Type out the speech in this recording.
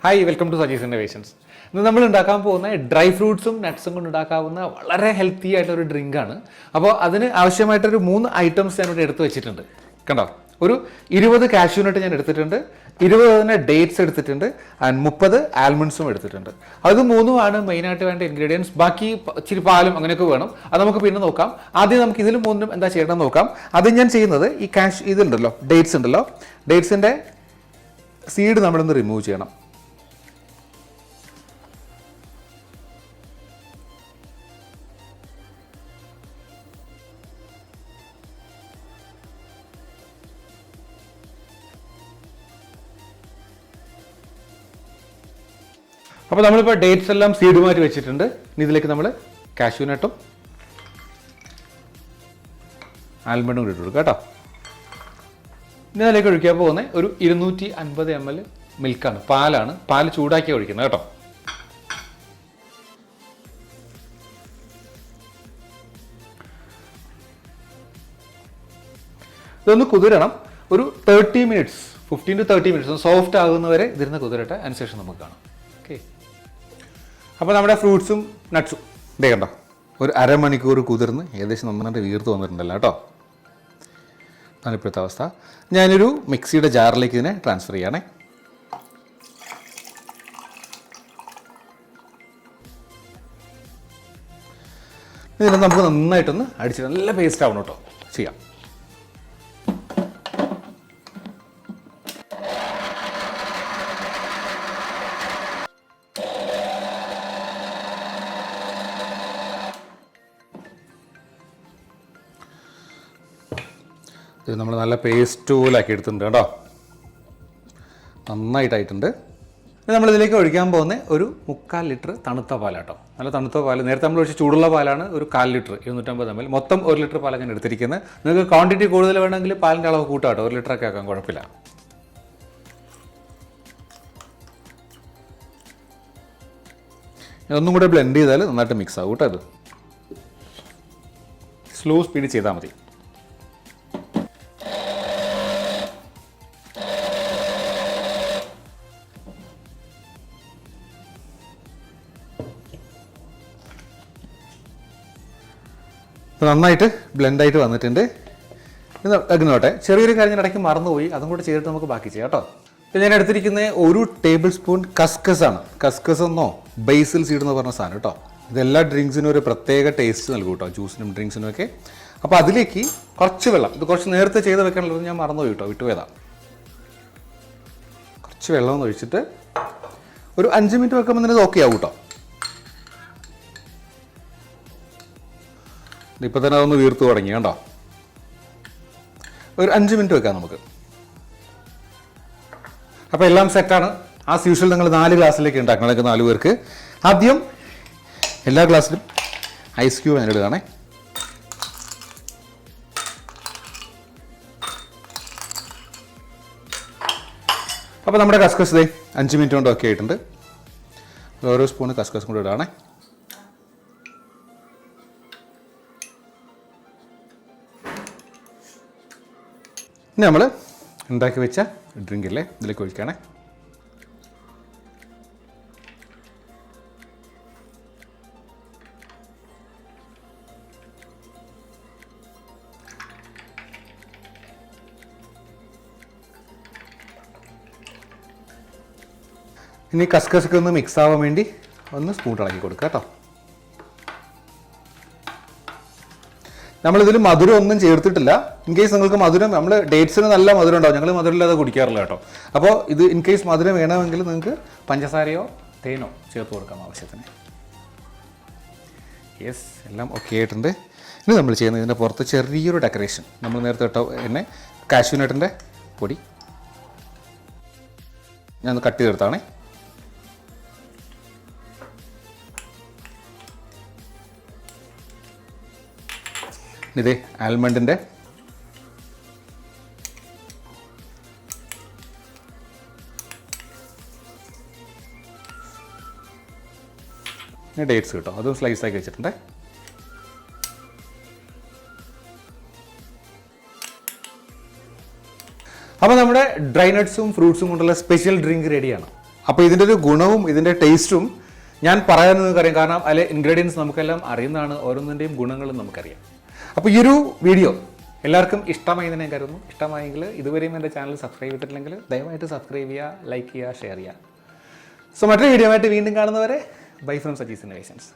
Hi, welcome to Sajis Innovations. ഇന്ന് നമ്മൾ ഉണ്ടാക്കാൻ പോകുന്ന ഡ്രൈ ഫ്രൂട്ട്സും നട്ട്സും കൊണ്ട് ഉണ്ടാക്കാവുന്ന വളരെ ഹെൽത്തി ആയിട്ടൊരു ഡ്രിങ്കാണ്. അപ്പോൾ അതിന് ആവശ്യമായിട്ടൊരു 3 ഐറ്റംസ് ഞാൻ ഇവിടെ എടുത്ത് വെച്ചിട്ടുണ്ട്. കണ്ടോ, ഒരു 20 കാഷ്യൂ നട്ട് ഞാൻ എടുത്തിട്ടുണ്ട്, 20 തന്നെ ഡേറ്റ്സ് എടുത്തിട്ടുണ്ട്, ആൻഡ് 30 ആൽമണ്ട്സും എടുത്തിട്ടുണ്ട്. അത് മൂന്നുമാണ് മെയിനായിട്ട് വേണ്ട ഇൻഗ്രീഡിയൻസ്. ബാക്കി ഇച്ചിരി പാലും അങ്ങനെയൊക്കെ വേണം, അത് നമുക്ക് പിന്നെ നോക്കാം. ആദ്യം നമുക്ക് ഇതിൽ മൂന്നും എന്താ ചെയ്യണമെന്ന് നോക്കാം. ആദ്യം ഞാൻ ചെയ്യുന്നത് ഈ ഇതുണ്ടല്ലോ, ഡേറ്റ്സ് ഉണ്ടല്ലോ, ഡേറ്റ്സിൻ്റെ സീഡ് നമ്മളൊന്ന് റിമൂവ് ചെയ്യണം. അപ്പോൾ നമ്മളിപ്പോൾ ഡേറ്റ്സ് എല്ലാം സീഡ് മാറ്റി വെച്ചിട്ടുണ്ട്. ഇനി ഇതിലേക്ക് നമ്മൾ കാഷ്യൂ നട്ടും ആൽമണ്ടും കൂടി ഇട്ട് കൊടുക്കുക കേട്ടോ. ഇനി അതിലേക്ക് ഒഴിക്കാൻ പോകുന്നത് ഒരു 250 ml മിൽക്കാണ്, പാലാണ്. പാൽ ചൂടാക്കി ഒഴിക്കുന്നത് കേട്ടോ. ഇതൊന്ന് കുതിരണം, ഒരു 30 minutes, 15 to 30 minutes ഒന്ന് സോഫ്റ്റ് ആകുന്നവരെ ഇതിരുന്ന് കുതിരട്ടെ. അതിനുശേഷം നമുക്ക് കാണാം. ഓക്കെ, അപ്പോൾ നമ്മുടെ ഫ്രൂട്ട്സും നട്ട്സും ഇതേ കണ്ടോ, ഒരു അരമണിക്കൂർ കുതിർന്ന് ഏകദേശം നന്നായിട്ട് വീർത്ത് വന്നിട്ടുണ്ടല്ലോ കേട്ടോ. അതാണ് ഇപ്പോഴത്തെ അവസ്ഥ. ഞാനൊരു മിക്സിയുടെ ജാറിലേക്ക് ഇതിനെ ട്രാൻസ്ഫർ ചെയ്യണേ. ഇതിനെ നമുക്ക് നന്നായിട്ടൊന്ന് അടിച്ച് നല്ല പേസ്റ്റ് ആവണം കേട്ടോ, ചെയ്യാം. ഇത് നമ്മൾ നല്ല പേസ്റ്റ് പോലാക്കി എടുത്തിട്ടുണ്ട് കേട്ടോ, നന്നായിട്ടായിട്ടുണ്ട്. ഇനി നമ്മളിതിലേക്ക് ഒഴിക്കാൻ പോകുന്ന ഒരു 3/4 ലിറ്റർ തണുത്ത പാലാട്ടോ. നല്ല തണുത്ത പാൽ, നേരത്തെ നമ്മൾ ഒഴിച്ച് ചൂടുള്ള പാലാണ്, ഒരു 1/4 ലിറ്റർ 250 ml. മൊത്തം 1 ലിറ്റർ പാലാണ് ഞാൻ എടുത്തിരിക്കുന്നത്. നിങ്ങൾക്ക് ക്വാണ്ടിറ്റി കൂടുതൽ വേണമെങ്കിൽ പാലിൻ്റെ അളവ് കൂട്ടാട്ടോ, 1 ലിറ്ററൊക്കെ ആക്കാൻ കുഴപ്പമില്ല. ഒന്നും കൂടെ ബ്ലെൻഡ് ചെയ്താൽ നന്നായിട്ട് മിക്സ് ആവും കേട്ടോ. ഇത് സ്ലോ സ്പീഡിൽ ചെയ്താൽ മതി. നന്നായിട്ട് ബ്ലെൻഡായിട്ട് വന്നിട്ടുണ്ട്. ഇത് അഗ്നോട്ടെ. ചെറിയൊരു കാര്യം ഇടയ്ക്ക് മറന്നുപോയി, അതും കൂടെ ചെയ്തിട്ട് നമുക്ക് ബാക്കി ചെയ്യാം കേട്ടോ. ഇപ്പം ഞാൻ എടുത്തിരിക്കുന്നത് 1 ടേബിൾ സ്പൂൺ കസ്കസ് ആണ്. കസ്കസ് എന്നോ ബേസിൽ സീഡ് എന്ന് പറഞ്ഞ സാധനം കേട്ടോ. ഇതെല്ലാ ഡ്രിങ്ക്സിനും ഒരു പ്രത്യേക ടേസ്റ്റ് നൽകും കേട്ടോ, ജ്യൂസിനും ഡ്രിങ്ക്സിനും ഒക്കെ. അപ്പോൾ അതിലേക്ക് കുറച്ച് വെള്ളം, ഇത് കുറച്ച് നേരത്തെ ചെയ്ത് വെക്കാനുള്ളത് ഞാൻ മറന്നുപോയി കേട്ടോ, വിട്ടുപോയതാണ്. കുറച്ച് വെള്ളം ഒന്ന് ഒഴിച്ചിട്ട് ഒരു 5 മിനിറ്റ് വെക്കുമ്പോൾ തന്നെ ഇത് ഓക്കെ ആവും കേട്ടോ. ഇപ്പോൾ തന്നെ അതൊന്ന് വീർത്ത് തുടങ്ങി കണ്ടോ. ഒരു 5 മിനിറ്റ് വെക്കാം നമുക്ക്. അപ്പോൾ എല്ലാം സെറ്റാണ്. ആസ് യൂഷ്വൽ നിങ്ങൾ 4 ഗ്ലാസ്സിലേക്ക് ഉണ്ടാക്കണം, നിങ്ങൾക്ക് 4 പേർക്ക്. ആദ്യം എല്ലാ ഗ്ലാസ്സിലും ഐസ് ക്യൂബ് ഞാൻ ഇടുകയാണേ. അപ്പോൾ നമ്മുടെ കസ്കസ് ദേ 5 മിനിറ്റ് കൊണ്ട് ഒക്കെ ആയിട്ടുണ്ട്. ഓരോ സ്പൂണ് കസ്കസ് കൂടെ ഇടുകയാണേ. ഇനി നമ്മൾ ഉണ്ടാക്കി വെച്ച ഡ്രിങ്കില്ലേ ഇതിലേക്ക് ഒഴിക്കുകയാണേ. ഇനി കസ്കസൊക്കെ ഒന്ന് മിക്സ് ആവാൻ വേണ്ടി ഒന്ന് സ്പൂൺ ഇളക്കി കൊടുക്കുക കേട്ടോ. നമ്മളിതിൽ മധുരം ഒന്നും ചേർത്തിട്ടില്ല. ഇൻ കേസ് നിങ്ങൾക്ക് മധുരം, നമ്മൾ ഡേറ്റ്സിന് നല്ല മധുരം ഉണ്ടാവും, ഞങ്ങൾ മധുരമില്ലാതെ കുടിക്കാറില്ല കേട്ടോ. അപ്പോൾ ഇത് ഇൻ കേസ് മധുരം വേണമെങ്കിൽ നിങ്ങൾക്ക് പഞ്ചസാരയോ തേനോ ചേർത്ത് കൊടുക്കാം ആവശ്യത്തിന്. യെസ്, എല്ലാം ഓക്കെ ആയിട്ടുണ്ട്. ഇനി നമ്മൾ ചെയ്യുന്നത് ഇതിൻ്റെ പുറത്ത് ചെറിയൊരു ഡെക്കറേഷൻ. നമ്മൾ നേരത്തെ ഇട്ട എന്നെ കാഷ്യൂ നട്ടിൻ്റെ പൊടി ഞാൻ കട്ട് ചെയ്തെടുത്താണേ. ഇതേ ആൽമണ്ടിൻ്റെ ഡേറ്റ്സ് കിട്ടും, അതും സ്ലൈസ് ആക്കി വെച്ചിട്ടുണ്ട്. അപ്പോൾ നമ്മുടെ ഡ്രൈ നട്ട്സും ഫ്രൂട്ട്സും കൊണ്ടുള്ള സ്പെഷ്യൽ ഡ്രിങ്ക് റെഡിയാണ്. അപ്പോൾ ഇതിൻ്റെ ഒരു ഗുണവും ഇതിൻ്റെ ടേസ്റ്റും ഞാൻ പറയാമെന്ന് നിങ്ങൾക്കറിയാം. കാരണം അതിലെ ഇൻഗ്രീഡിയൻസ് നമുക്കെല്ലാം അറിയുന്നതാണ്, ഓരോന്നിൻ്റെയും ഗുണങ്ങളും നമുക്കറിയാം. അപ്പോൾ ഈ ഒരു വീഡിയോ എല്ലാവർക്കും ഇഷ്ടമായി എന്ന് ഞാൻ കരുതുന്നു. ഇഷ്ടമായെങ്കിൽ ഇതുവരെയും എൻ്റെ ചാനൽ സബ്സ്ക്രൈബ് ചെയ്തിട്ടില്ലെങ്കിൽ ദയവായിട്ട് സബ്സ്ക്രൈബ് ചെയ്യുക, ലൈക്ക് ചെയ്യുക, ഷെയർ ചെയ്യുക. സോ മറ്റൊരു വീഡിയോ ആയിട്ട് വീണ്ടും കാണുന്നവരെ ബൈ ഫ്രം സജീസ് ഇന്നോവേഷൻസ്.